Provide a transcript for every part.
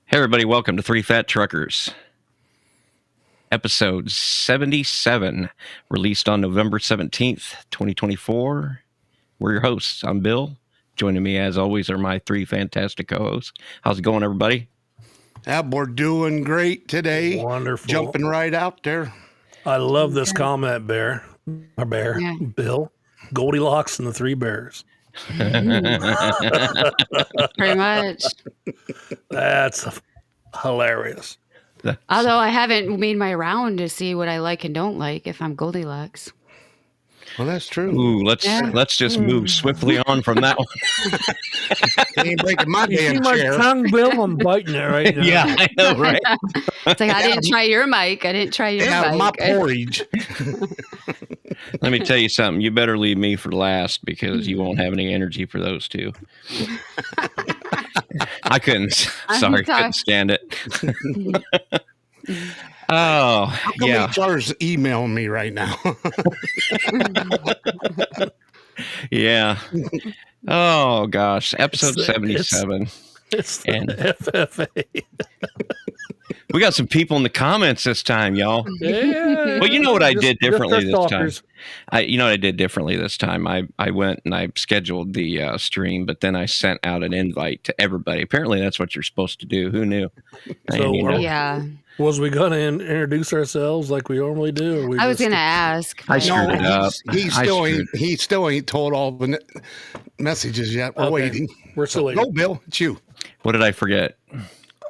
Hey, everybody, welcome to Three Fat Truckers, episode 77, released on November 17th, 2024. We're your hosts. I'm Bill. Joining me, as always, are my three fantastic co-hosts. How's it going, everybody? We're doing great today. Wonderful. Jumping right out there. I love this comment, Bill. Goldilocks and the Three Bears. Pretty much. That's hilarious. Although I haven't made my round to see what I like and don't like if I'm Goldilocks. Well, that's true. Ooh, let's just move swiftly on from that one. Ain't breaking my You see damn my chair. tongue, Bill? I'm biting it right now. Yeah, I know, right? It's like, I didn't try your mic. I didn't try your Yeah, mic. my porridge. Let me tell you something. You better leave me for last because you won't have any energy for those two. I couldn't. Sorry, couldn't stand it. Oh, How come yeah. HR's emailing me right now? Yeah. Oh, gosh. Episode It's the- 77. It's the And- FFA. We got some people in the comments this time, y'all. Yeah. Well, you know what I did differently just this time? stalkers. You know what I did differently this time? I went and I scheduled the stream, but then I sent out an invite to everybody. Apparently, that's what you're supposed to do. Who knew? So, And, you know, Yeah. Was we going to introduce ourselves like we normally do? Or we I was just- going to ask. I but- screwed it up. He still ain't told all the messages yet. We're Okay. waiting. We're still waiting. Go, Bill. It's you. What did I forget?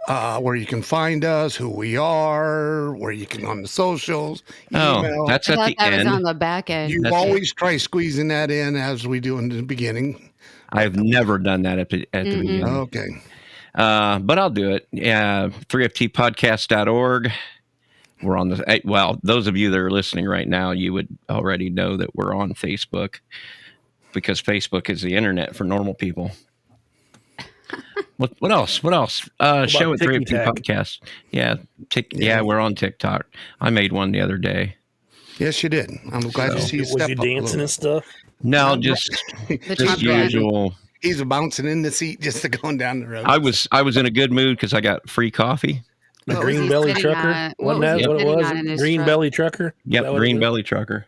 Where you can find us, who we are, where you can on the socials. Oh, email. that's I at thought the that was on end. the back end. You that's- always try squeezing that in as we do in the beginning. I've never done that at the beginning. Okay. But I'll do it. Yeah, 3ftpodcast.org. We're on the, well, those of you that are listening right now, you would already know that we're on Facebook because Facebook is the internet for normal people. What else? What else? Show at 3FT Ticky-tack? Podcast. Yeah, we're on TikTok. I made one the other day. Yes, you did. I'm glad to see you Was step you up a dancing little. and stuff? No, just The just Trump run. usual. He's bouncing in the seat just to going down the road. I was in a good mood because I got free coffee. The What was green he belly sitting trucker? on? What Wasn't was that he what it sitting was? on in his Green truck? belly trucker? Yep, Is that what green it is? belly trucker.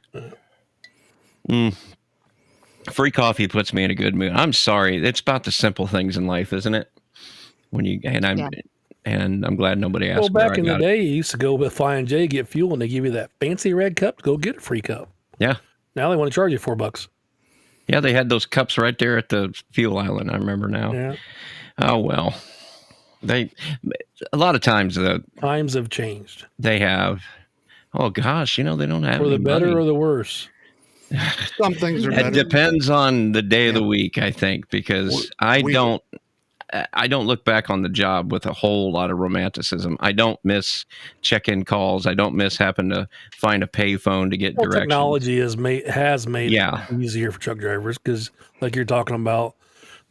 Free coffee puts me in a good mood. I'm sorry, it's about the simple things in life, isn't it? When you and I'm glad nobody asked. Well, where back I in the got it. day, you used to go with Flying J, get fuel, and they give you that fancy red cup to go get a free cup. Yeah, Now they want to charge you $4. yeah, they had those cups right there at the fuel island. I remember now. Yeah. Oh well, a lot of times Times have changed. they have. Oh gosh, they don't have For the any better money. or the worse. Some things are It better. depends on the day of the week, I think, because I we- don't look back on the job with a whole lot of romanticism. I don't miss check-in calls. I don't miss having to find a payphone to get Well, directions. technology has made Yeah. it easier for truck drivers because, like you're talking about,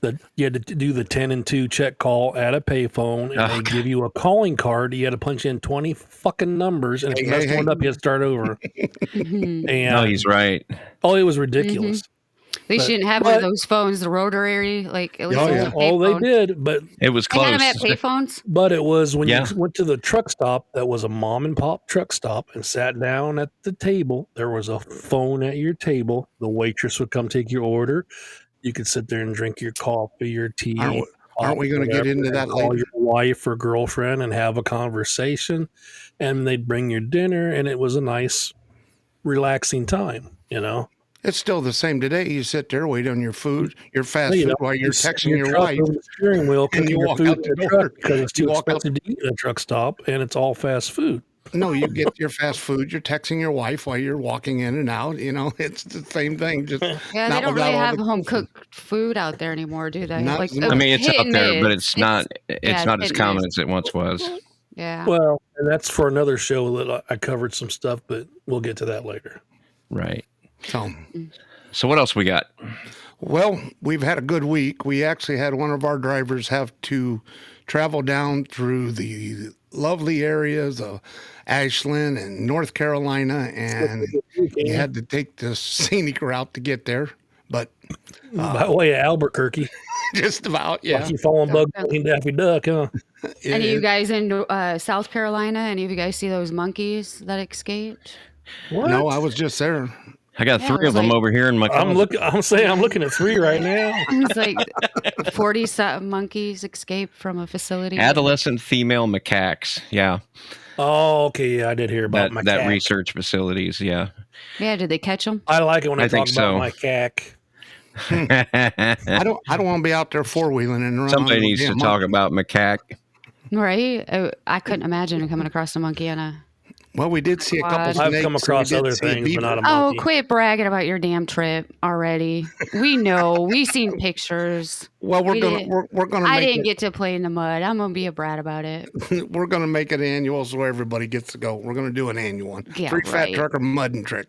that you had to do the 10 and 2 check call at a payphone, and Oh, they God. give you a calling card. You had to punch in 20 fucking numbers, and if you Hey, messed hey, one hey. up, you had to start over. Mhm. And No, he's right. it was ridiculous. They But- shouldn't have one of but- those phones, the rotary, like at least Oh, there's yeah. a Oh, they payphone. did, but It was They had them close. at payphones. But it was when Yeah. you went to the truck stop that was a mom and pop truck stop and sat down at the table. There was a phone at your table. The waitress would come take your order. You could sit there and drink your coffee, your tea. Aren't we gonna get whatever, into and that call later? your wife or girlfriend and have a conversation. And they'd bring your dinner, and it was a nice, relaxing time, It's still the same today. You sit there, wait on your food, your fast You food know, while you're you sit in texting your truck wife. over the steering wheel, and cooking you your walk food out in the the door. truck because it's You too walk out- expensive to eat at a truck stop, and it's all fast food. No, you get your fast food. You're texting your wife while you're walking in and out. It's the same thing. Just Yeah, not they don't without really all have the- home cooked food out there anymore, do they? Not- Like, I I mean, it's hit out and there, but miss. it's not yeah, not as hit and common miss. as it once was. Yeah. Well, and that's for another show that I covered some stuff, but we'll get to that later. Right. So, So what else we got? well, we've had a good week. We actually had one of our drivers have to travel down through the lovely areas of Ashland and North Carolina, and he had to take the scenic route to get there. But By way of Albuquerque. Just about, yeah. Lucky falling bug and Daffy Duck, huh? Any of you guys in South Carolina? Any of you guys see those monkeys that escaped? What? No, I was just there. I got Yeah, three it was of them like- over here in my I'm closet. I'm looking at 3 right now. It's like 40-something monkeys escaped from a facility. Adolescent female macaques. Yeah. Oh, okay. Yeah, I did hear about my that cack. research facilities. Yeah. Yeah, did they catch them? I like it when I I talk think about so. my cack. I don't want to be out there four-wheeling and running. Somebody needs to talk about macaque. Right? I couldn't imagine coming across a monkey on a... Well, we did see a couple I've snakes. come and across we did other see a things, but beaver. not a Oh, monkey. quit bragging about your damn trip already. We know. We seen pictures. Well, we're We gonna didn't- we're gonna I make didn't get to play in the mud. I'm gonna be a brat about it. it. We're gonna make it annual so everybody gets to go. We're gonna do an annual one. Yeah, 3 fat right. trucker mudding trick.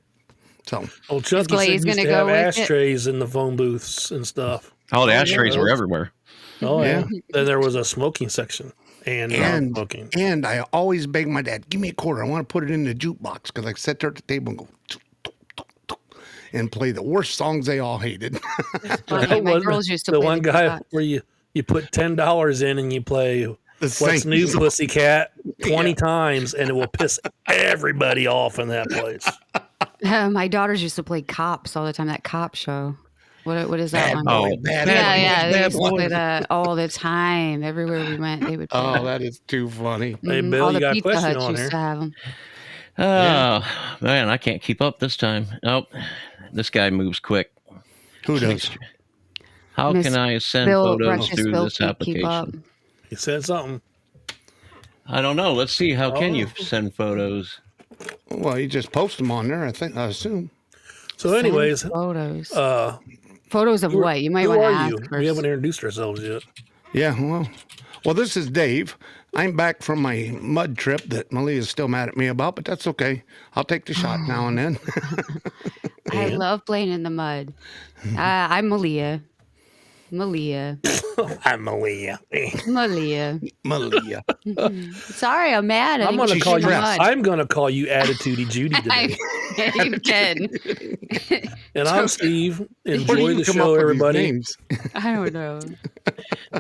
So Well, Chucky said Glaze used gonna to go have with it? ashtrays in the phone booths and stuff. Oh, the yeah, ashtrays were those- everywhere. Oh, yeah. Yeah. Then there was a smoking section and non-smoking. and I always beg my dad, give me a quarter. I want to put it in the jukebox because I sit there at the table and go and play the worst songs they all hated. Funny, That my was girls used to the play one the guy jukebox. where you put $10 in and you play The What's same New song. Pussycat 20 times and it will piss everybody off in that place. My daughters used to play Cops all the time. That Cop show. What is that Bad one? boy, Oh, bad Yeah, boy, yeah. They bad used to boy. play that all the time. Everywhere we went, they would play Oh, that. that is too funny. Hey, Mhm. Bill, all you the got a Pizza question Huts on used here. to have them. Oh, man, I can't keep up this time. Oh, this guy moves quick. Who does? How Miss can I send Bill, photos Breakfast through Bill this can't keep up. application? He said something. I don't know. Let's see. How can you Oh. send photos? Well, you just post them on there, I assume. So, anyways, Send photos. who Photos of what? You might who want to are ask you? first. We haven't introduced ourselves yet. Yeah, well, this is Dave. I'm back from my mud trip that Malia's still mad at me about, but that's okay. I'll take the shot now and then. I And? love playing in the mud. I'm Malia. Malia. I'm Malia. Malia. Malia. Sorry, I'm mad. I I'm didn't gonna get call in you. the mud. I'm gonna call you Attitudey Judy today. You can. And I'm Steve. Where do Enjoy you the come show, up with these everybody. names? I don't know.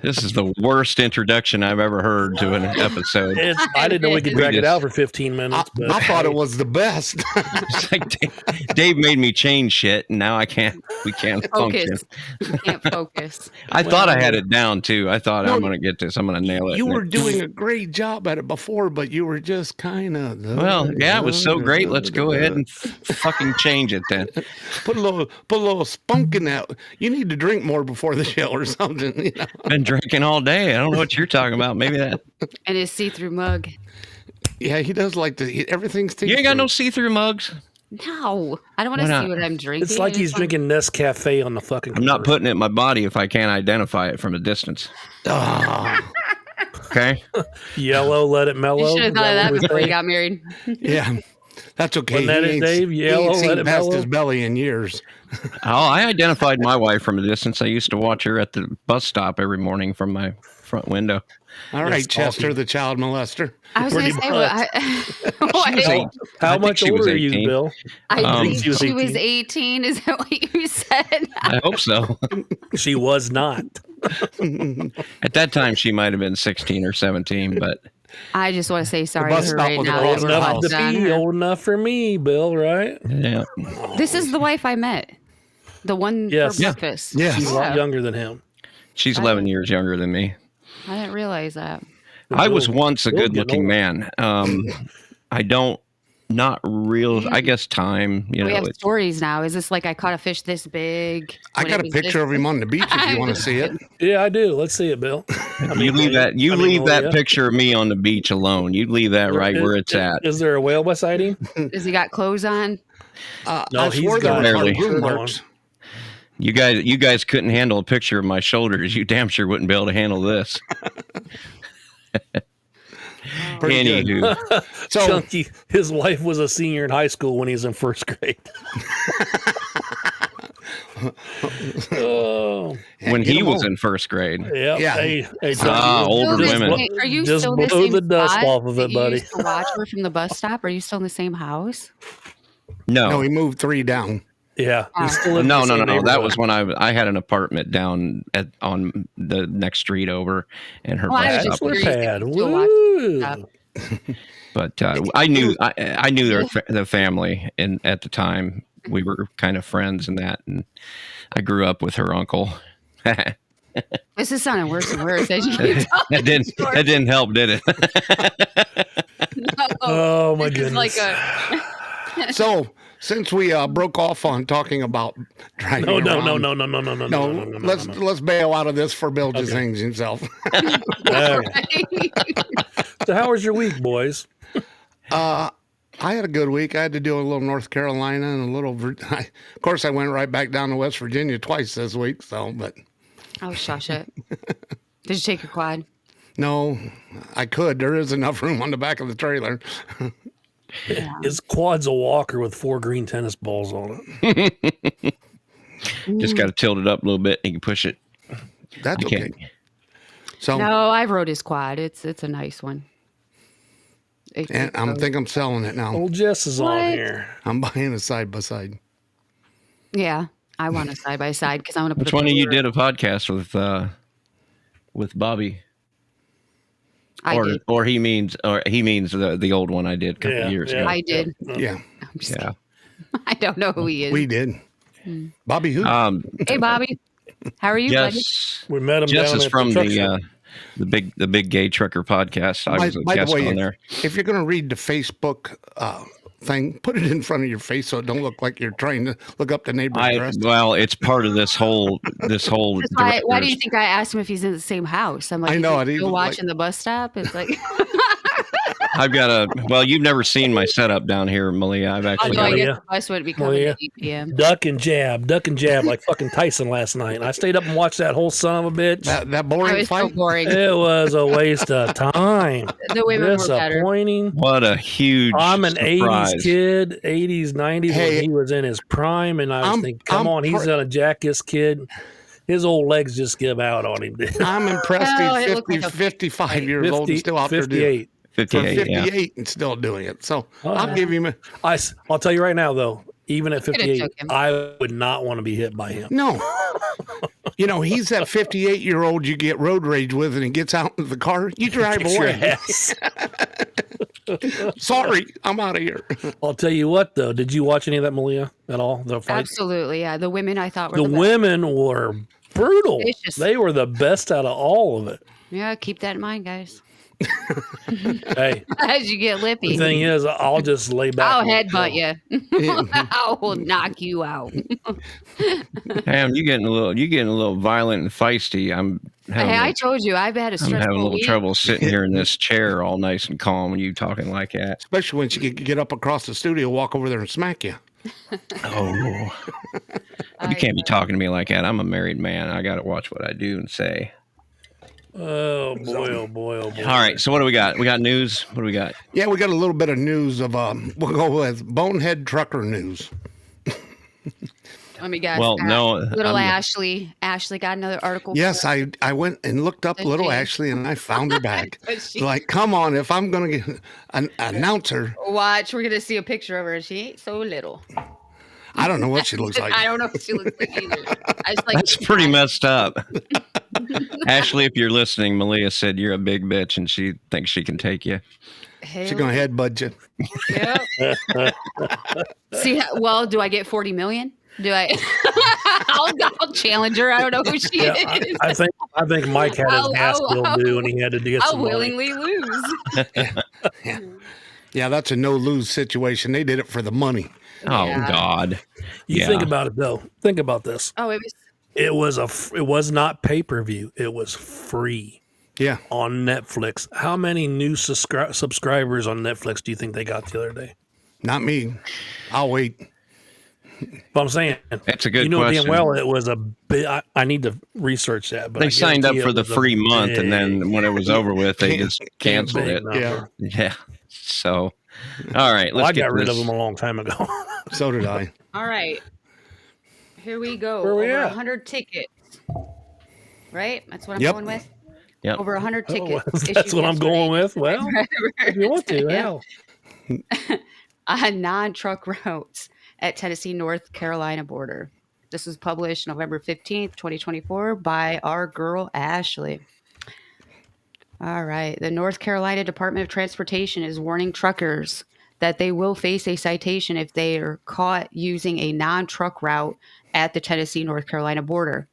This is the worst introduction I've ever heard to an episode. I didn't know we could drag it just- out for 15 minutes. But I thought it was the best. It's like Dave made me change shit, and now we can't function. Focus. You can't focus. I thought I had it down too. I thought No, I'm going to get this. I'm going to nail it. You were doing a great job at it before, but you were just kind of. Well, yeah, it was so great. Let's go ahead and fucking change it then. put a little spunk in that. You need to drink more before the show or something. You know? Been drinking all day. I don't know what you're talking about. Maybe that. And his see-through mug. Yeah, he does like to. Everything's. You ain't got no see-through mugs. No, I don't want Why to not? see what I'm drinking. it's like I he's just want- drinking Nescafe on the fucking. I'm not commercial. putting it in my body if I can't identify it from a distance. Oh, Okay. Yellow, let it mellow. You should have Is thought of that what we before you say? got married. yeah, that's okay. Wasn't that He it, ain't- Dave? he Yellow, ain't seen let it past mellow? his belly in years. Oh, I identified my wife from a distance. I used to watch her at the bus stop every morning from my front window. All Yes, right, Chester, awesome. the child molester. I was going Pretty to say, much. what? was eight. I How think much she was older are you, 18. Bill? I think she was she was 18. 18. Is that what you said? I hope so. She was not. At that time, she might have been 16 or 17, but I just want to say sorry bus to her stop right was now. old That we're Enough house. to busted on be her. old enough for me, Bill. Right? yeah. This is the wife I met. The one Yes. for Yeah. breakfast. Yes. She's a lot Yeah. younger than him. She's 11 years younger than me. I didn't realize that. I was Bill- once a Bill's good looking getting man. I don't, not real, I guess time, you We know, have it's, stories now. Is this like I caught a fish this big? I when got it a was picture this- of him on the beach if you want to see it. Yeah, I do. Let's see it, Bill. you leave that, Malia. picture of me on the beach alone. You leave that right where it's at. Is there a whale beside him? Does he got clothes on? No, I he's swore there got were barely. harpoon Shirt on. marks. You guys couldn't handle a picture of my shoulders. You damn sure wouldn't be able to handle this. Pretty good. Anywho, So Chunky, his wife was a senior in high school when he was in first grade. Oh, when get he 'em was all. in first grade, yeah. Yeah. Hey, Chunky, Ah, just- older just women. blow- Are you just still in the blow same the dust spot off of that it, you buddy. used to watch her from the bus stop? Are you still in the same house? no, no, he moved 3 down. Yeah, he still lives in No. the same That neighborhood. was when I had an apartment down on the next street over, and her Well, I bus was stop Bachelor was. curious if pad. you still watch stuff. Woo! But I knew the family, and at the time we were kind of friends and that, and I grew up with her uncle. This is sounding worse and worse as you keep That didn't help, did it? No, Oh my this is goodness. like So since we broke off on talking about driving around, let's bail out of this for Bill just hangs himself. So how was your week, boys? I had a good week. I had to do a little North Carolina and a little. Of course, I went right back down to West Virginia twice this week. So, but Oh, shush it. Did you take your quad? no, I could. There is enough room on the back of the trailer. His quad's a walker with 4 green tennis balls on it. Just got to tilt it up a little bit, and you can push it. That's You okay. can't. So, No, I rode his quad. It's a nice one. and I think I'm selling it now. Old Jess is on What? here. I'm buying a side by side. Yeah, I want a side by side because I want to put. Which one of you did a podcast with Bobby? I did. Or he means the old one I did a couple of years ago. I did. Yeah, I'm just Yeah. kidding. I don't know who he is. we did. Bobby who? Hey, Bobby. How are you, buddy? Jess. We met him Jess down is at from the truck show. the big gay trucker podcast. I was a By the guest way, on there. if you're going to read the Facebook thing, put it in front of your face so it don't look like you're trying to look up the neighbor's address. Well, it's part of this whole That's why do you think I asked him if he's in the same house? I'm like, I know, Is he it still even, watching the bus stop? It's like, I've got you've never seen my setup down here, Malia. I've actually although I got guess yeah. the bus wouldn't be coming yeah. at 8 p.m. Duck and jab like fucking Tyson last night. And I stayed up and watched that whole son of a bitch. That It boring was so fight. boring. It was a waste of time. The women were better. Disappointing. what a huge I'm an surprise. 80s kid, 80s, 90s Hey, when he was in his prime. And I was I'm- thinking, come I'm on, he's going to jack this kid. His old legs just give out on him. I'm impressed Well, he's it looked like 55 years old and still out there doing 58. 58. Yeah. 58 and still doing it. So Oh, I'll yeah. give him I'll tell you right now, though, even at Could've 58, took him. I would not want to be hit by him. no. He's that 58-year-old you get road rage with and he gets out in the car. You drive Kiss your away. ass. Sorry, I'm out of here. I'll tell you what, though. Did you watch any of that, Malia, at all? The fight? Absolutely, yeah. The women I thought were The the best. women were brutal. Vicious. They were the best out of all of it. Yeah, keep that in mind, guys. Hey, As you get the lippy, thing is, I'll just lay back. I'll and headbutt you. I will knock you out. Damn, you're getting a little violent and feisty. I'm having, Hey, a- I told you I've had a I'm stressful having a little week. trouble sitting here in this chair all nice and calm when you talking like that. Especially when she could get up across the studio, walk over there and smack you. Oh, you can't be talking to me like that. I'm a married man. I got to watch what I do and say. Oh boy! Oh boy! Oh boy! All right, so what do we got? We got news. What do we got? Yeah, we got a little bit of news of, we'll go with bonehead trucker news. Let me guess. Well, no, Little I'm- Ashley. Ashley got another article. Yes, for I went and looked up Did little she? Ashley and I found her back. us. She- Like, come on, if I'm going to get an announcer, Watch, we're gonna see a picture of her. She ain't so little. I don't know what she looks like. I don't know what she looks like either. I just like That's pretty messed up. Ashley, if you're listening, Malia said you're a big bitch and she thinks she can take you. She's going to headbutt you. Yep. See, well, do I get 40 million? Do I? I'll challenge her. I don't know who she Yeah, is. I think Mike had his I'll- gas I'll- bill due, and he had to get I'll some money. willingly lose. Yeah, that's a no-lose situation. They did it for the money. Oh Yeah. God. You Yeah. think about it though. Think about this. Oh, It was not pay-per-view. It was free Yeah. on Netflix. How many new subscribers on Netflix do you think they got the other day? Not me. I'll wait. But I'm saying, That's a good you know, question. damn well it was a bit. I need to research that. But They I signed up guarantee for it the was a free month, and big, then when it was over with, they just canceled big it. number. Yeah. Yeah. So, all right, Well, let's I get got rid this. of them a long time ago. So did I. all right. Here we go. Where we Over at? 100 tickets. Right? That's what I'm Yep. going with. Yep. Over 100 Oh, tickets. that's issued what I'm going with. Well, if you want to, Yeah. hell. On non-truck routes. at Tennessee, North Carolina border. This was published November 15th, 2024 by our girl, Ashley. All right. The North Carolina Department of Transportation is warning truckers that they will face a citation if they are caught using a non-truck route at the Tennessee, North Carolina border.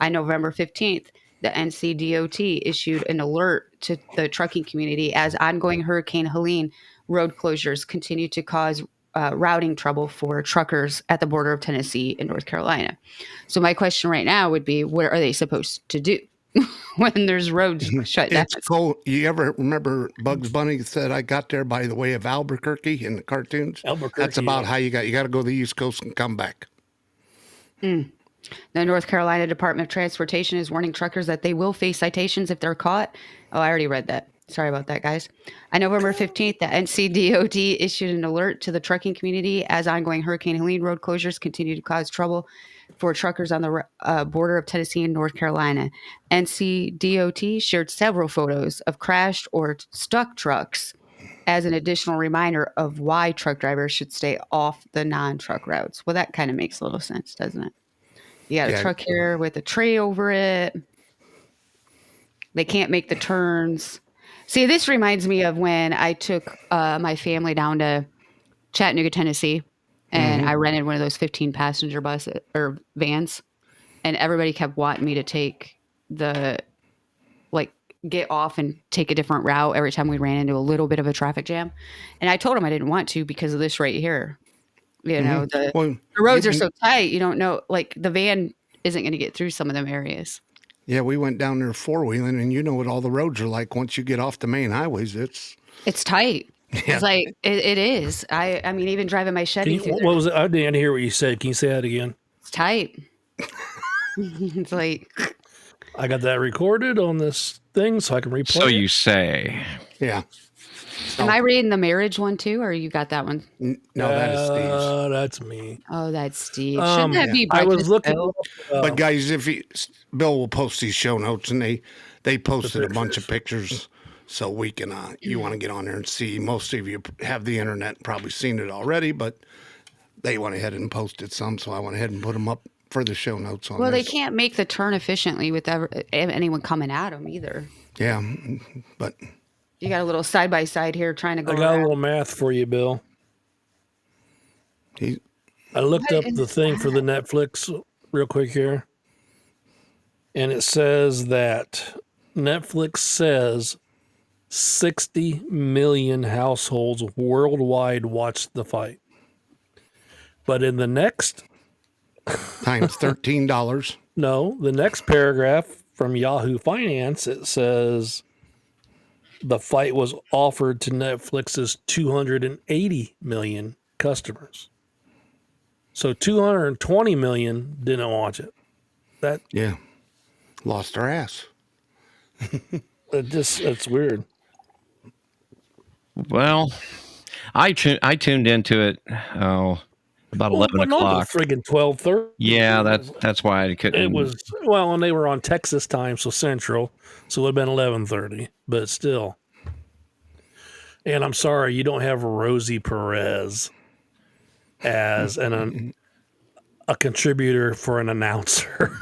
On November 15th, the NCDOT issued an alert to the trucking community as ongoing Hurricane Helene road closures continue to cause routing trouble for truckers at the border of Tennessee and North Carolina. So my question right now would be, what are they supposed to do when there's roads shut down? It's cold. You ever remember Bugs Bunny said, I got there by the way of Albuquerque in the cartoons? Albuquerque, That's about yeah. how you got to go to the East Coast and come back. The North Carolina Department of Transportation is warning truckers that they will face citations if they're caught. Oh, I already read that. Sorry about that, guys. On November 15th, the NCDOT issued an alert to the trucking community as ongoing Hurricane Helene road closures continue to cause trouble for truckers on the border of Tennessee and North Carolina. NCDOT shared several photos of crashed or stuck trucks as an additional reminder of why truck drivers should stay off the non-truck routes. Well, that kind of makes a little sense, doesn't it? You got a truck here with a tray over it. They can't make the turns. See, this reminds me of when I took my family down to Chattanooga, Tennessee, and I rented one of those 15-passenger buses or vans, and everybody kept wanting me to take get off and take a different route every time we ran into a little bit of a traffic jam. And I told them I didn't want to because of this right here. You know, the roads are so tight, you don't know, like the van isn't going to get through some of them areas. Yeah, we went down there four-wheeling, and you know what all the roads are like once you get off the main highways. It's tight. Yeah. It's like, it is. I mean, even driving my Chevy. What was it? I didn't hear what you said. Can you say that again? It's tight. It's like. I got that recorded on this thing so I can replay So it. you say. Yeah. Am I reading the marriage one too, or you got that one? No, that is Steve's. That's me. Oh, that's Steve. Shouldn't that be I was Breakfast looking Bill? But guys, Bill will post these show notes, and they posted a bunch of pictures, so we can. You want to get on there and see. Most of you have the internet, and probably seen it already, but they went ahead and posted some, so I went ahead and put them up for the show notes on. Well, this. they can't make the turn efficiently with anyone coming at them either. Yeah, but You got a little side by side here trying to go. I got a around. little math for you, Bill. I looked What up is the thing for the Netflix real quick here. And it says that Netflix says 60 million households worldwide watched the fight. But in the next times $13. No, the next paragraph from Yahoo Finance, it says the fight was offered to Netflix's 280 million customers. So 220 million didn't watch it. Yeah, lost our ass. It's weird. Well, I tuned into it. About 11 o'clock. Friggin' 12:30. Yeah, that's why I couldn't. It was and they were on Texas time, so Central, so it would have been 11:30, but still. And I'm sorry, you don't have Rosie Perez as a contributor for an announcer,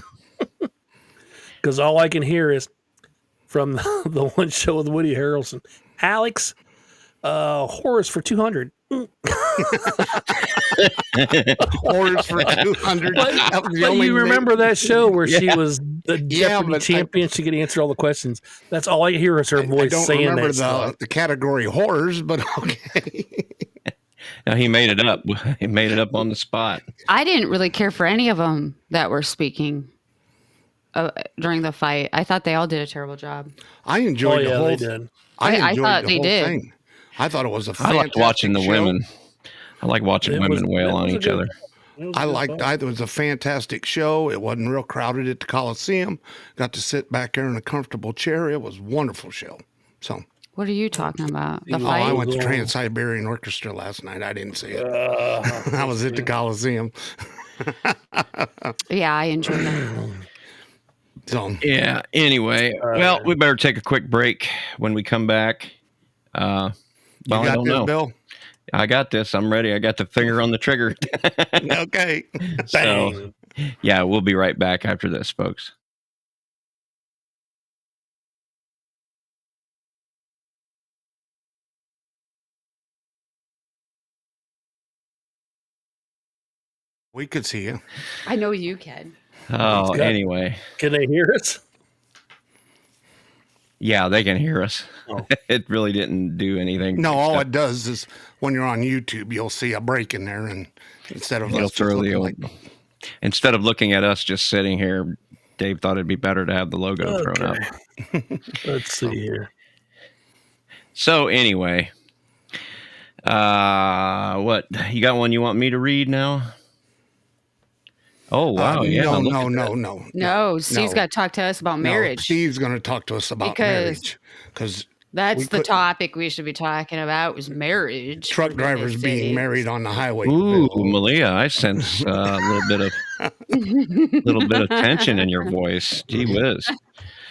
because all I can hear is from the one show with Woody Harrelson, Alex, horrors for 200. Horrors for 200. But you remember that show where she was the Jeopardy but champion? She could answer all the questions. That's all I hear is her voice saying that. I don't remember stuff. the category horrors, but okay. No, he made it up. He made it up on the spot. I didn't really care for any of them that were speaking during the fight. I thought they all did a terrible job. I enjoyed the whole. They did. I enjoyed thought the they whole did. thing. I thought it was a I fantastic liked watching the show. women. I like watching women wail on each other. It was a fantastic show. It wasn't real crowded at the Coliseum. Got to sit back there in a comfortable chair. It was a wonderful show. So, What are you talking about? The I fight? went to Trans-Siberian Orchestra last night. I didn't see it. I was at the Coliseum. Yeah, I enjoyed that. So, Yeah. Anyway, well, we better take a quick break. When we come back, you I got don't this, know. Bill? I got this. I'm ready. I got the finger on the trigger. Okay. So, Bang. yeah, we'll be right back after this, folks. We could see you. I know you can. Oh, got- anyway. Can they hear us? Yeah, they can hear us. Oh. It really didn't do anything. No, all it does is when you're on YouTube, you'll see a break in there, and instead of It'll us just throw the looking old, instead of looking at us just sitting here, Dave thought it'd be better to have the logo thrown up. Let's see here. So anyway, what you got? One you want me to read now? Oh wow! Yeah, look at that. No, Steve's No. got to talk to us about marriage. No, Steve's going to talk to us about marriage because That's we the couldn't- topic we should be talking about was marriage. truck for drivers goodness being sakes. married on the highway. Ooh, Malia, I sense a little bit of tension in your voice. Gee whiz!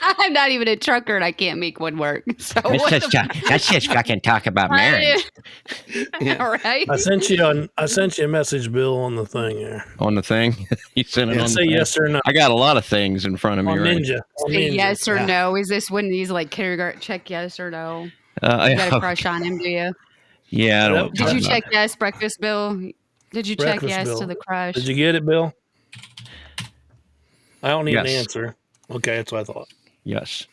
I'm not even a trucker and I can't make one work. So Let's what just fucking talk about marriage Yeah. All right. I sent you a message, Bill, on the thing here. on the thing. You sent it on. Say the yes or no. I got a lot of things in front of me On right. Ninja. On Say Ninja. yes or Yeah. no. Is this when these like kindergarten check yes or no? You got a crush on him, do you? Yeah, I don't. want to Did talk you about check yes, Breakfast Bill? Did you check Breakfast yes Bill. to the crush? Did you get it, Bill? I don't need an Yes. answer. Okay, that's what I thought. Yes.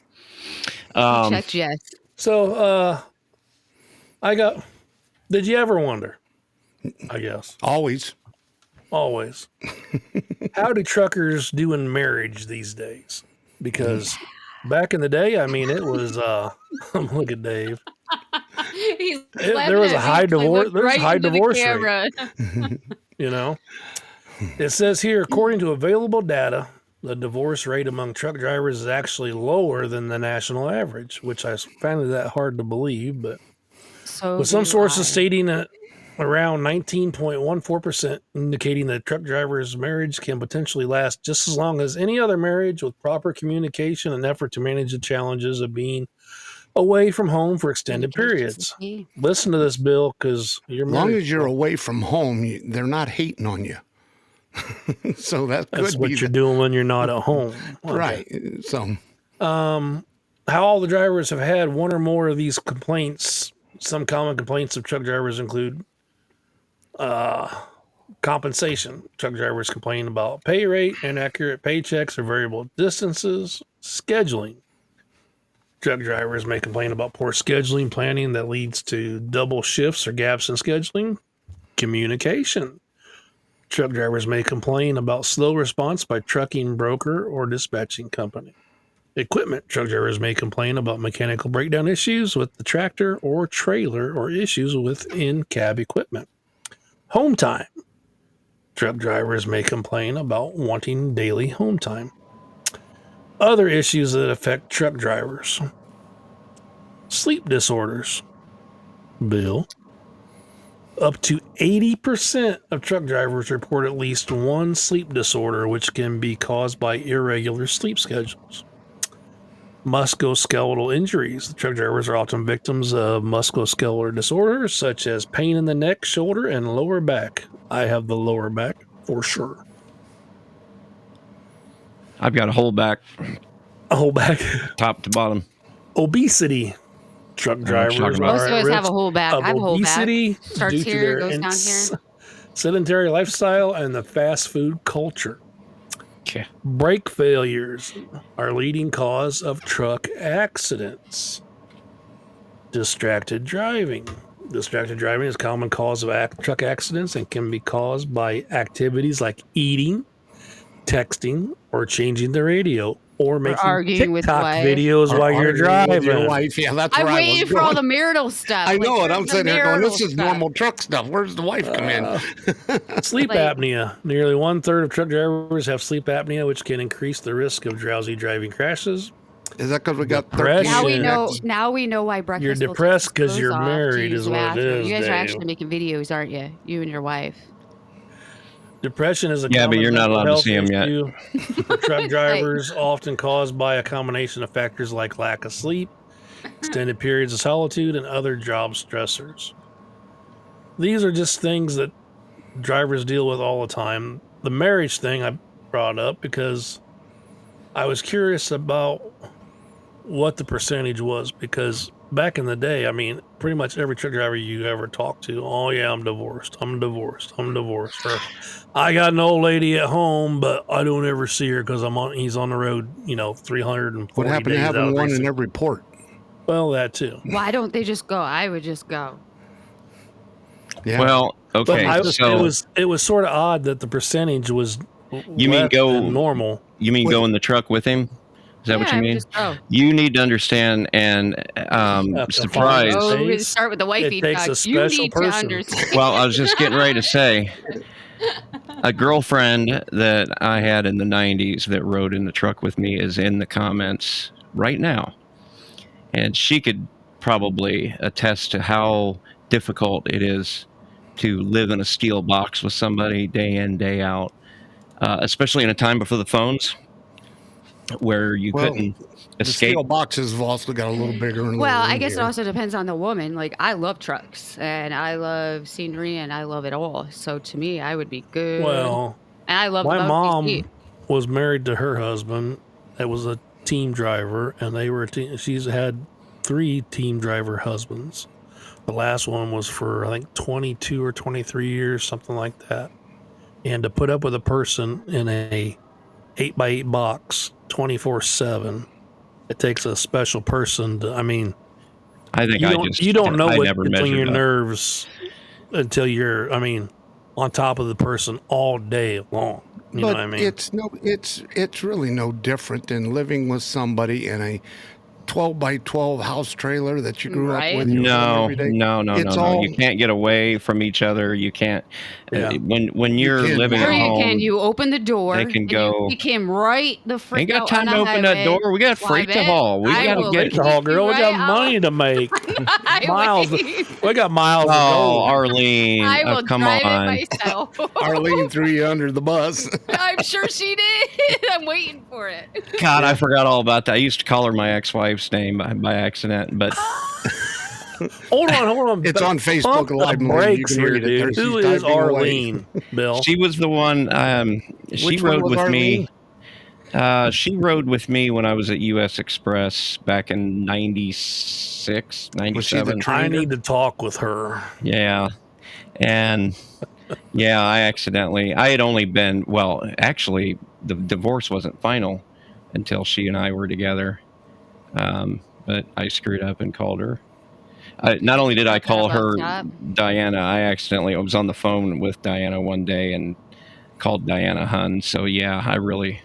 You checked yes. So, did you ever wonder? I guess. Always. Always. How do truckers do in marriage these days? Because back in the day, I mean, it was, look at Dave. He's There was a high divorce. There's a high into the divorce rate. camera. You know, it says here, according to available data, the divorce rate among truck drivers is actually lower than the national average, which I find that hard to believe. But So with some do sources I. stating that around 19.14%, indicating that truck drivers' marriage can potentially last just as long as any other marriage with proper communication and effort to manage the challenges of being away from home for extended periods. Listen to this, Bill, because you're As long married. as you're away from home, they're not hating on you. So that That's could what be you're doing when you're not at home. Okay. right. So How all the drivers have had one or more of these complaints. Some common complaints of truck drivers include compensation. Truck drivers complain about pay rate, inaccurate paychecks, or variable distances. Scheduling. Truck drivers may complain about poor scheduling planning that leads to double shifts or gaps in scheduling. Communication. Truck drivers may complain about slow response by trucking broker or dispatching company. Equipment. Truck drivers may complain about mechanical breakdown issues with the tractor or trailer or issues with in-cab equipment. Home time. Truck drivers may complain about wanting daily home time. Other issues that affect truck drivers. Sleep disorders. Bill. Up to 80% of truck drivers report at least one sleep disorder, which can be caused by irregular sleep schedules. Musculoskeletal injuries. The truck drivers are often victims of musculoskeletal disorders, such as pain in the neck, shoulder, and lower back. I have the lower back for sure. I've got a whole back, A whole back. top to bottom. Obesity. Truck drivers talking about. are Most of at us have risk a whole back. of I have a whole back. obesity Starts due to here, their goes down here. sedentary lifestyle and the fast food culture. Okay. Brake failures are leading cause of truck accidents. Distracted driving. Distracted driving is a common cause of truck accidents and can be caused by activities like eating, texting, or changing the radio, or making arguing with TikTok wife. videos Or while you're arguing with your driving. wife. Yeah, that's I'm where I waiting was for all going. the marital stuff. I Like, know it. where's I'm the sitting here going, marital this is stuff? normal truck stuff. Where's the wife come in? Sleep Like- apnea. Nearly 1/3 of truck drivers have sleep apnea, which can increase the risk of drowsy driving crashes. Is that because we got Depression. 13 Now we know. next? Now we know why breakfast. You're will take depressed his 'cause clothes you're off to married use is the what it bathroom. is, You guys are Dave. actually making videos, aren't you? You and your wife. Depression is a Yeah, but common you're not mental allowed to health see 'em yet. issue for truck drivers, often caused by a combination of factors like lack of sleep, extended periods of solitude, and other job stressors. these are just things that drivers deal with all the time. The marriage thing I brought up because I was curious about what the percentage was, because back in the day, I mean, pretty much every truck driver you ever talk to, oh yeah, I'm divorced, or I got an old lady at home, but I don't ever see her because he's on the road, 340 What happened to days having out of one in 360. every port? Well, that too. Why don't they just go? I would just go. Yeah. Well, But okay. So it was sort of odd that the percentage was You mean less go- than normal. you mean go in the truck with him? Is that what Yeah, you I would mean? just go. You need to understand and surprise. Oh, Oh, we start with the wifey It takes talk. a You special need person. to understand. Well, I was just getting ready to say, a girlfriend that I had in the 90s that rode in the truck with me is in the comments right now. And she could probably attest to how difficult it is to live in a steel box with somebody day in, day out, especially in a time before the phones where you Well, couldn't The escape. steel boxes have also got a little bigger and a Well, little I guess it roomier. also depends on the woman. Like, I love trucks and I love scenery and I love it all. So to me, I would be good. Well, and I love my the mom was married to her husband that was a team driver, and they were she's had 3 team driver husbands. The last one was for I think 22 or 23 years, something like that. And to put up with a person in a 8x8 box 24/7, it takes a special person to. I mean, I think you don't know I what's never between your measured up. nerves until you're. I mean, on top of the person all day long. You know But what I mean? it's really no different than living with somebody in a 12x12 house trailer that you grew Right. up with. No, every day. no. It's all- You can't get away from each other. You can't. Yeah. When you're can't. living Sure at you home, can. You open the door. they can and go- You kick him right the frick ain't got out time on to the open that highway. door. We got Well, I freight to bet. haul. We I got to will get. Freight to haul, girl. We Right got out. money to make. Miles. Highway. We got miles to Oh, go. Arlene, I will come drive on. it myself. Arlene threw you under the bus. I'm sure she did. I'm waiting for it. God, I forgot all about that. I used to call her my ex-wife's name by accident, but Hold on. It's on Facebook Pump the Live, Marie. You brakes can here, read it dude. there. She's Who is typing away. Arlene, Bill? she was the one. She Which one rode was with Arlene? me. She rode with me when I was at U.S. Express back in 96, Was she the 97. trainer? I need to talk with her. Yeah. And yeah, I had only been, well, actually, the divorce wasn't final until she and I were together. But I screwed up and called her. Not only did I call her Diana, I was on the phone with Diana one day and called Diana Hun. So yeah, I really.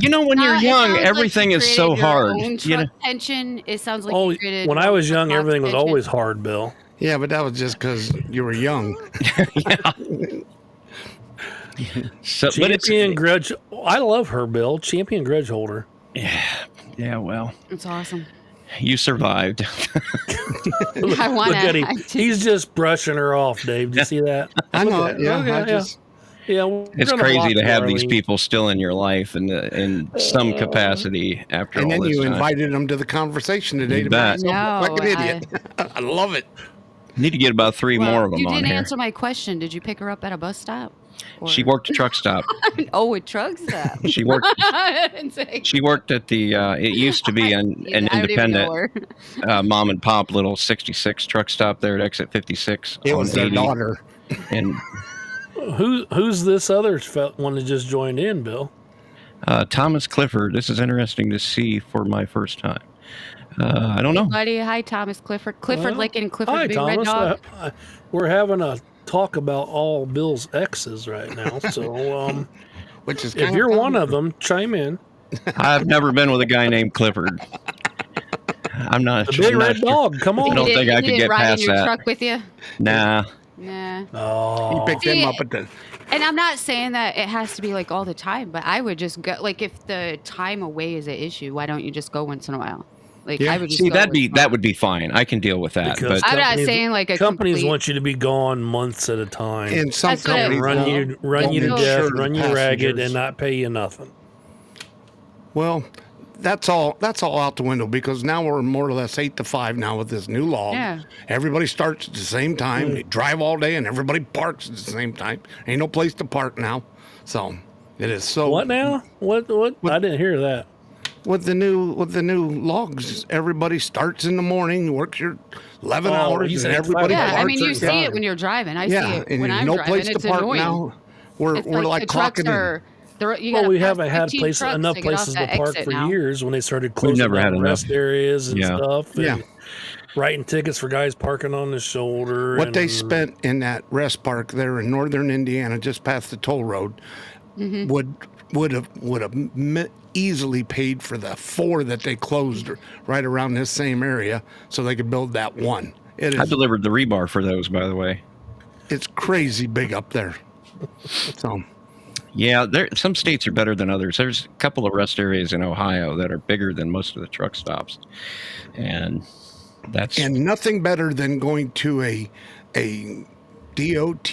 When you're It young, sounds like everything you is so created your hard. own You truck know? pension. It sounds like Oh, you created when your I own was young, truck everything was pension. always hard, Bill. Yeah, but that was just because you were young. So, but it's Champion grudge. I love her, Bill. Champion grudge holder. yeah. Well, It's awesome. you survived. I want Look at him. to. He's just brushing her off, Dave. Do you see that? I know it. Yeah, Okay, I yeah. just Yeah, we're It's gonna crazy block to you, have these Arlene. people still in your life in some capacity after and all then this you time. invited them to the conversation today You to bet. make myself look like an No, idiot. I love it. Need to get about 3 more of them you on didn't here. answer my question. Did you pick her up at a bus stop? She Or- worked a truck stop. Oh, a truck stop. She worked. It's like- She worked at the. It used to be an I don't even know independent her. mom and pop little 66 truck stop there at exit 56. It on was their 80. daughter. And Who's this other one that just joined in, Bill? Thomas Clifford. This is interesting to see for my first time. I don't know. Buddy, hi Thomas Clifford. Clifford Well, Lincoln, Clifford Hi, Big Thomas. Red Dog. We're having a talk about all Bill's exes right now. So, Which is if you're one of them, chime in. I've never been with a guy named Clifford. I'm not. The big I'm not red sure. dog. Come I on. don't He think didn't- I he could didn't get ride past in your that. truck with you? Nah. Nah. You Oh, picked See, him up at the. And I'm not saying that it has to be like all the time, but I would just go. Like if the time away is an issue, why don't you just go once in a while? Like Yeah. I would just See, go that once in a while. would be fine. I can deal with that. Because But I'm not companies- saying like a companies complete- want you to be gone months at a time. And some That's what I- companies run you to don't death, insure the run you ragged, passengers. and not pay you nothing. Well, that's all out the window because now we're more or less 8 to 5 now with this new law. Yeah. Everybody starts at the same time. They drive all day and everybody parks at the same time. Ain't no place to park now. So it is so. What now? What? I didn't hear that. With the new logs, everybody starts in the morning, works your 11 hours, he's and at everybody. Yeah, I parks mean, you at see time. it when you're driving. I Yeah, see it and when I'm no driving. place to It's park annoying. now. We're It's like the trucks clocking in. are. You Well, gotta we pass haven't had 15 trucks enough to get off places to that park exit for now. years when they started closing never had down rest enough. areas and Yeah. stuff. And Yeah. writing tickets for guys parking on the shoulder. What they and- spent in that rest park there in northern Indiana, just past the toll road, would have easily paid for the 4 that they closed right around this same area, so they could build that one. I delivered the rebar for those, by the way. It's crazy big up there. So Yeah, some states are better than others. There's a couple of rest areas in Ohio that are bigger than most of the truck stops, and nothing better than going to a DOT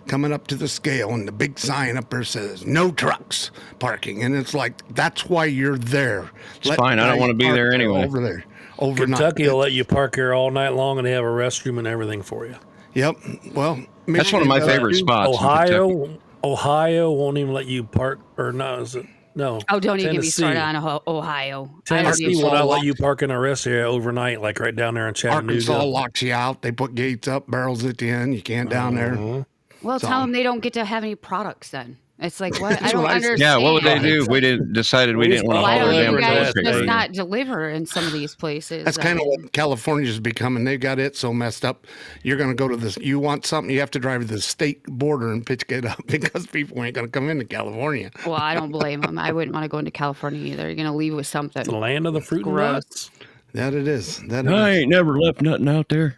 coming up to the scale and the big sign up there says no trucks parking, and it's like that's why you're there. It's fine. I don't want to be there anyway. Over there, overnight. Kentucky will let you park here all night long, and they have a restroom and everything for you. Yep. Well, That's one of my favorite spots. in Kentucky. Ohio won't even let you park, or no? Is it no? Oh, don't even get me Tennessee. started on Ohio. Tennessee will not let you park in a rest area overnight, like right down there in Chattanooga. Arkansas locks you out. They put gates up, barrels at the end. You can't down there. Well, So- tell them they don't get to have any products then. It's like, what? I That's don't what I said. understand. Yeah, what would they do if we decided we didn't want to Why haul don't the you damn guys toilet just paper? not deliver in some of these places? That's kind of what California's becoming. They got it so messed up. You're going to go to this. You want something, you have to drive to the state border and pitch it up because people ain't going to come into California. Well, I don't blame them. I wouldn't want to go into California either. You're going to leave with something. The land of the fruit and Gross. nuts. That it is. That it I is. ain't never left nothing out there.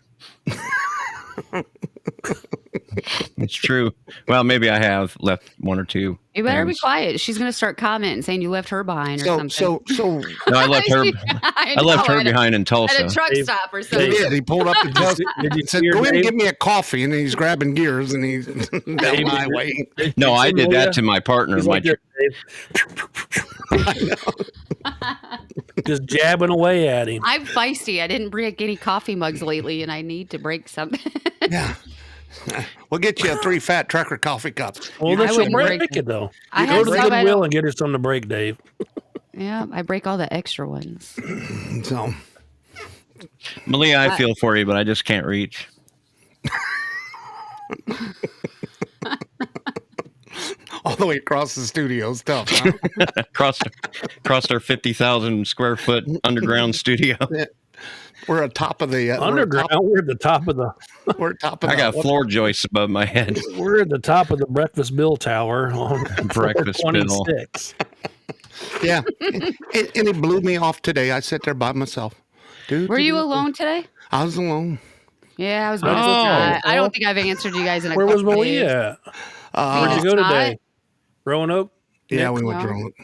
It's true. Well, maybe I have left 1 or 2. You better be things. quiet. She's going to start commenting saying you left her behind or something. So No, I left her. I left her behind in at Tulsa. a truck Dave- stop or he something. did. He pulled up the desk Did you and said, see her, "Go in and Dave? give me a coffee." And then he's grabbing gears and he's down Dave, my did you- way. No, I did Malia? that to my partner. He's like this, Dave. Just jabbing away at him. I'm feisty. I didn't break any coffee mugs lately, and I need to break something. Yeah. We'll get you a 3 fat trucker coffee cups. Well, I then she'll wouldn't break break it though. I Go had to the some I Goodwill don't- and get her something to break, Dave. Yeah, I break all the extra ones. So Malia, I feel for you, but I just can't reach. all the way across the studio is tough. Huh? Across our 50,000 square foot underground studio. We're at top of the Underground, we're at the top of the We're at top of I the, got floor joists above my head. we're at the top of the Breakfast Bill Tower on Breakfast Bill. 26. Yeah. And it blew me off today. I sat there by myself. Dude, Were you alone today? I was alone. Yeah, I was about to Oh. say. I don't think I've answered you guys in a Where was couple days. Malia at? Where'd you go Scott? today? Roanoke? Yeah, we went No. drunk.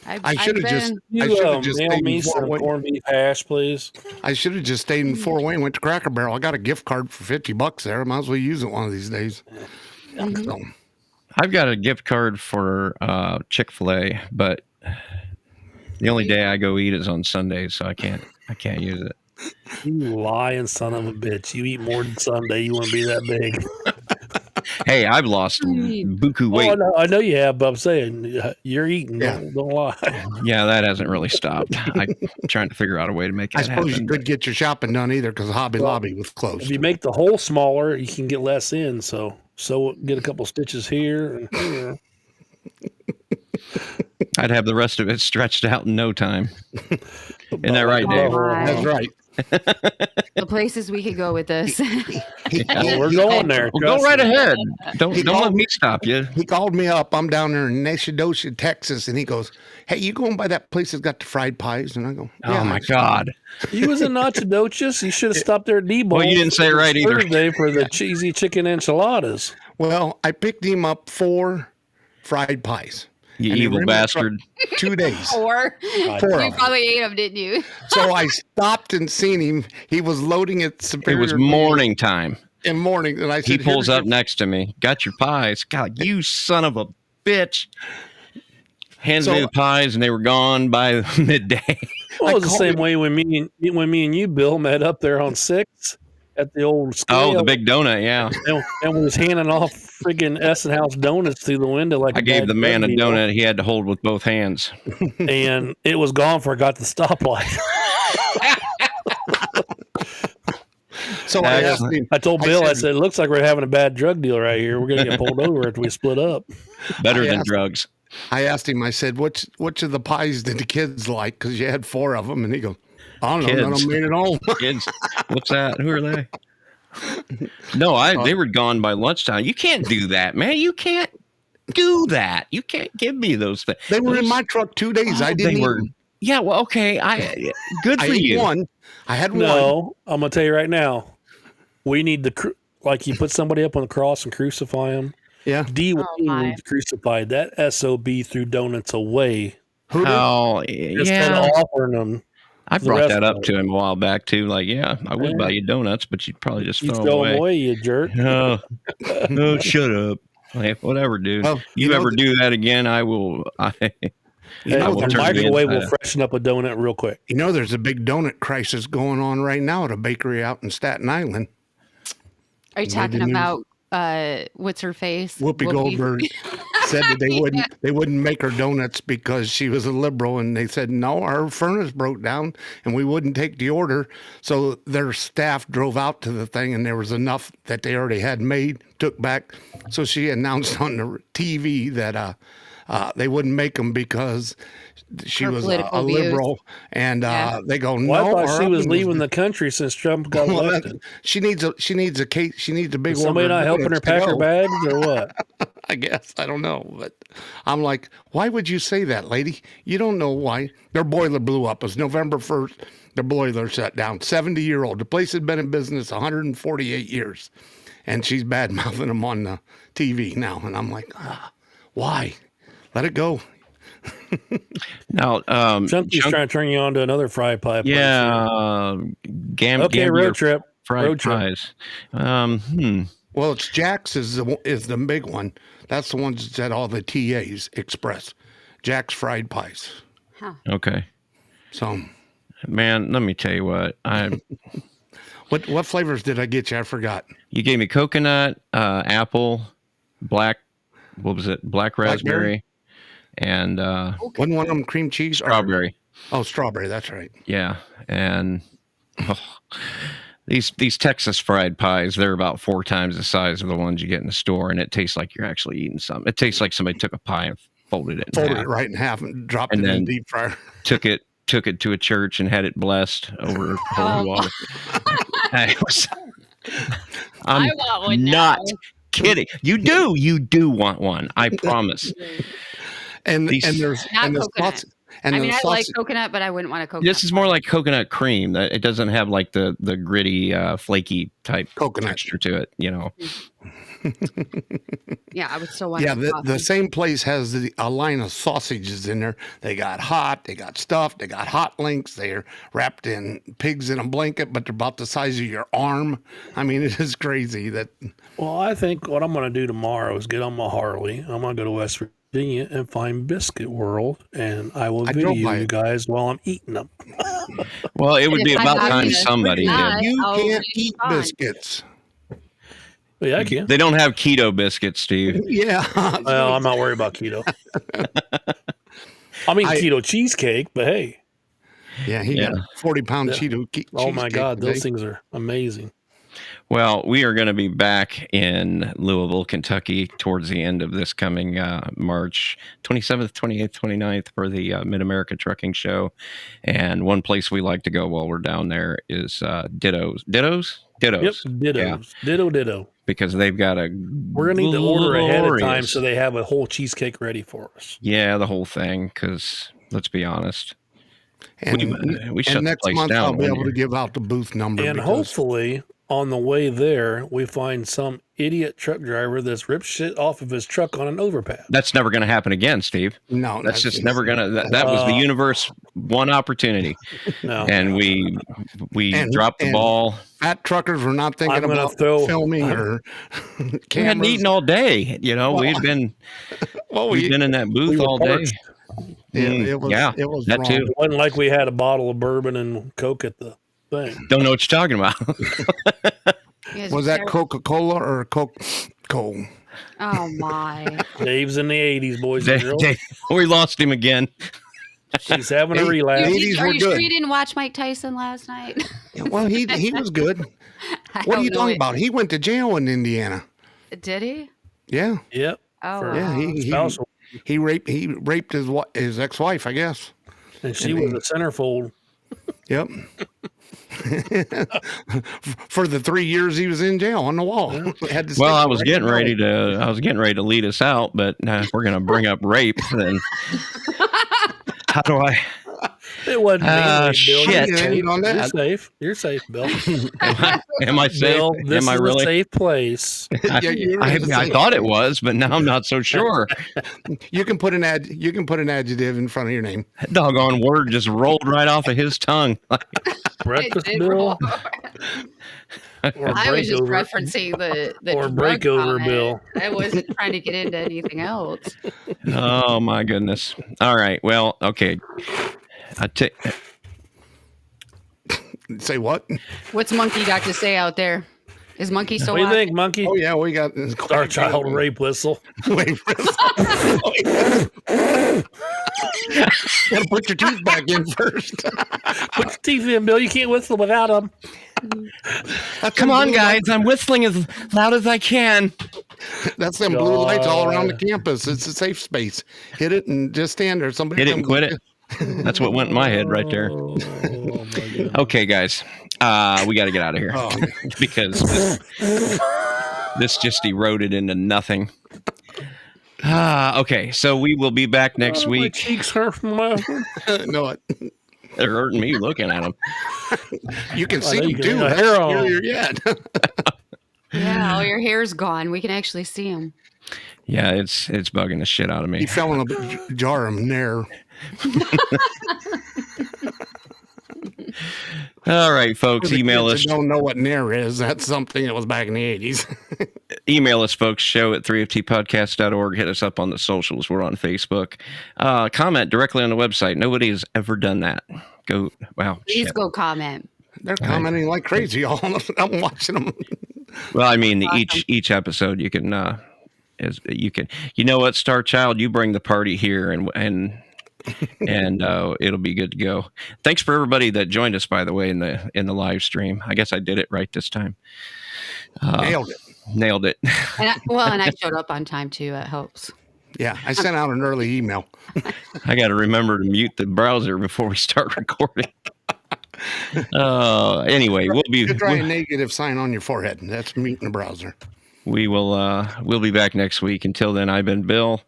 I I've should have just been- I You should have just mail stayed me in Fort some Wayne. corned beef hash, please. I should have just stayed in Fort Wayne, went to Cracker Barrel. I got a gift card for $50 there. I might as well use it one of these days. So, I've got a gift card for Chick-fil-A, but the only day I go eat is on Sundays, so I can't use it. You lying son of a bitch. You eat more than Sunday. You want to be that big. Hey, I've lost buku Oh, weight. I know you have, but I'm saying you're eating. Yeah. Don't lie. Yeah, that hasn't really stopped. I'm trying to figure out a way to make I that suppose happen. you could get your shopping done either because Hobby Lobby was If closed. you make the hole smaller, you can get less in. So get a couple stitches here and here. I'd have the rest of it stretched out in no time. Isn't that right, Oh, Dave? my. That's right. The places we could go with this. We're going there. Well, go trust right me. ahead. Don't let called- me stop you. He called me up. I'm down there in Nacogdoches, Texas, and he goes, "Hey, you going by that place that's got the fried pies?" And I go, Oh my God! You was in Nacogdoches. You should have stopped there at D-Bowl. Well, you didn't say it right either. Thursday for the cheesy chicken enchiladas. Well, I picked him up 4 fried pies. You And he evil ran my truck bastard! 2 days. Or 4 you of them. probably ate them, didn't you? So I stopped and seen him. He was loading at It Superior. was morning time. in morning, and I said, He pulls "Here's up next to me. Got your pies? God, you son of a bitch! Handed me the pies, and they were gone by midday. Well, it was the same way when me and you, Bill, met up there on 6 at the old scale. Oh, the big donut, yeah. And we was handing off friggin' Essen House donuts through the window like I gave the man a donut he had to hold with both hands. And it was gone before I got the stoplight. So I told Bill, I said, it looks like we're having a bad drug deal right here. We're going to get pulled over if we split up. Better than drugs. I asked him, I said, which of the pies did the kids like? Because you had 4 of them. And he goes, I don't know. None of them made it home. Kids. What's that? Who are they? No, they were gone by lunchtime. You can't do that, man. You can't do that. You can't give me those things. They were in my truck 2 days. I didn't eat them. Yeah, well, okay. Good for you. I had one. No, I'm going to tell you right now. We need like you put somebody up on the cross and crucify them. Yeah. D1 needs crucified. That SOB threw donuts away. Who did? Oh, Instead of offering them. I brought that up to him a while back, too. Like, yeah, I would buy you donuts, but you'd probably just throw them away. You jerk. No, shut up. Like, whatever, dude. Well, you ever do that again, I will. The microwave will freshen up a donut real quick. You know, there's a big donut crisis going on right now at a bakery out in Staten Island. Are you talking about what's her face? Whoopi Goldberg said that they wouldn't make her donuts because she was a liberal, and they said no, our furnace broke down and we wouldn't take the order. So their staff drove out to the thing, and there was enough that they already had made, took back. So she announced on the TV that they wouldn't make them because she was a liberal, and they go, no. Well, I thought she was leaving the country since Trump got elected. She needs a case. She needs a big order. Somebody not helping her pack her bags or what? I guess. I don't know. But I'm like, why would you say that, lady? You don't know why. Their boiler blew up. It was November 1st. The boiler shut down. 70-year-old. The place had been in business 148 years. And she's bad-mouthing them on the TV now. And I'm like, why? Let it go. Now, Chunky's trying to turn you on to another fry pie. Yeah. Road trip. Fried pies. Well, it's Jack's is the big one. That's the ones that all the TAs express. Jack's fried pies. Huh. Okay. So, man, let me tell you what. What flavors did I get you? I forgot. You gave me coconut, apple, black raspberry, and wasn't one of them cream cheese? Strawberry. Strawberry. That's right. Yeah, and these Texas fried pies, they're about 4 times the size of the ones you get in the store, and it tastes like you're actually eating something. It tastes like somebody took a pie and folded it right in half and dropped it in the deep fryer. Took it to a church and had it blessed over holy water. I'm want one not kidding. You do want one. I promise. And there's coconut. And I mean, I like coconut, but I wouldn't want a coconut. This is more like coconut cream. It doesn't have like the gritty, flaky type coconut texture to it, you know. Yeah, I would still want. Yeah, the same place has a line of sausages in there. They got hot, they got stuffed, they got hot links. They're wrapped in pigs in a blanket, but they're about the size of your arm. I mean, it is crazy that. Well, I think what I'm going to do tomorrow is get on my Harley. I'm going to go to West Virginia and find Biscuit World, and I will video you guys while I'm eating them. Well, it would be about time somebody did. You can't eat biscuits. Yeah, I can. They don't have keto biscuits, Steve. Yeah. Well, I'm not worried about keto. I mean, keto cheesecake, but hey. Yeah, he got a 40-pound keto cheesecake. Oh, my God. Those things are amazing. Well, we are going to be back in Louisville, Kentucky towards the end of this coming March 27th, 28th, 29th for the Mid-America Trucking Show. And one place we like to go while we're down there is Ditto's. Ditto's? Ditto's. Yep, Ditto's. Yeah. Ditto. Because they've got a... We're going to need to order ahead of time so they have a whole cheesecake ready for us. Yeah, the whole thing, because let's be honest. We shut the place month down. I'll be able to give out the booth number. And hopefully... on the way there, we find some idiot truck driver that's ripped shit off of his truck on an overpass. That's never going to happen again, Steve. No, that's just never going to. That was the universe one opportunity, and we dropped the ball. Fat truckers were not thinking about filming or cameras. We hadn't eaten all day. You know, we've been in that booth all day. It was yeah, it was that wrong. too. It wasn't like we had a bottle of bourbon and Coke at the thing. Don't know what you're talking about. You guys Was are that terrible. Coca-Cola or Coca-Cola? Oh my! Dave's in the 80s, boys and girls. We lost him again. She's having a Hey, relapse. hey. 80s Are were you sure good. you didn't watch Mike Tyson last night? Well, he was good. I What are don't you know talking it. about? He went to jail in Indiana. Did he? Yeah, Yep. Oh, For- yeah. wow. Spousal. He raped his ex-wife, I guess. And she was a centerfold. Yep. For the 3 years he was in jail on the wall. Had to Well, stick I was right getting to ready to lead us out, but if we're gonna bring up rape, then how do I? It wasn't me, Bill. Shit. Yeah, ain't on You're that. safe. You're safe, Bill. Am I safe? Bill, this Am I is really? a safe place. I, Yeah, you're I, in the I safe thought it was, but now I'm not so sure. You can put an adjective in front of your name. That doggone word just rolled right off of his tongue. Breakfast It did Bill roll. or I was just breakover. referencing the Or drug breakover comment. bill. I wasn't trying to get into anything else. Oh my goodness. All right. Well, okay. Say what? What's Monkey got to say out there? Is Monkey still What do you watching? think, Monkey? Oh yeah, we got Star Child rape whistle. Wait for Gotta put your teeth back in first. Put your teeth in, Bill. You can't whistle without them. Come on, guys. I'm whistling as loud as I can. That's them blue lights all around the campus. It's a safe space. Hit it and just stand there. Somebody Hit it come and quit get it. That's what went in my head right there. Oh, my God. Okay, guys. We got to get out of here you. Oh, because this just eroded into nothing. Okay, so we will be back next My week. cheeks hurt from laughing. no, They're hurting me looking at them. you can I see know them you can too. get a That's hair on. scarier yet. Yeah, all your hair's gone. We can actually see him. Yeah, it's bugging the shit out of He me. fell in a jar of nair. All right, folks, For the email kids us. that don't know what nair is. That's something that was back in the 80s. Email us, folks, show@3ftpodcast.org. Hit us up on the socials. We're on Facebook. Comment directly on the website. Nobody has ever done that. Go, wow. Please Shit. go comment. They're commenting like crazy. All I'm watching them. Well, I mean, Awesome. each episode you can, you know what, Star Child, you bring the party here and it'll be good to go. Thanks for everybody that joined us, by the way, in the live stream. I guess I did it right this time. Nailed it. Nailed it. And I showed up on time too. It helps. Yeah, I sent out an early email. I got to remember to mute the browser before we start recording. Anyway, You try a negative sign on your forehead. That's muting the browser. we'll be back next week. Until then, I've been Bill.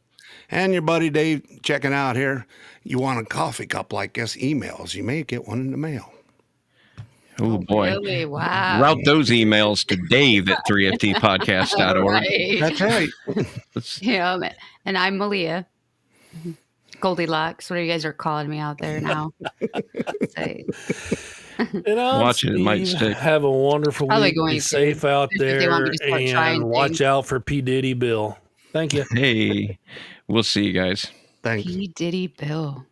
And your buddy Dave checking out here. You want a coffee cup like us? Emails. You may get one in the mail. Oh boy. Really? Wow. Route those emails to dave@3ftpodcast.org. Right. That's right. Yeah, and I'm Malia. Goldilocks. What you guys are calling me out there now? Say, And I'm Watch it, it might Steve. stick. Have a wonderful Probably week. going Be to. safe out Because they want there me to start trying and watch things. out for P. Diddy Bill. Thank you. Hey, we'll see you guys. Thanks. P. Diddy Bill.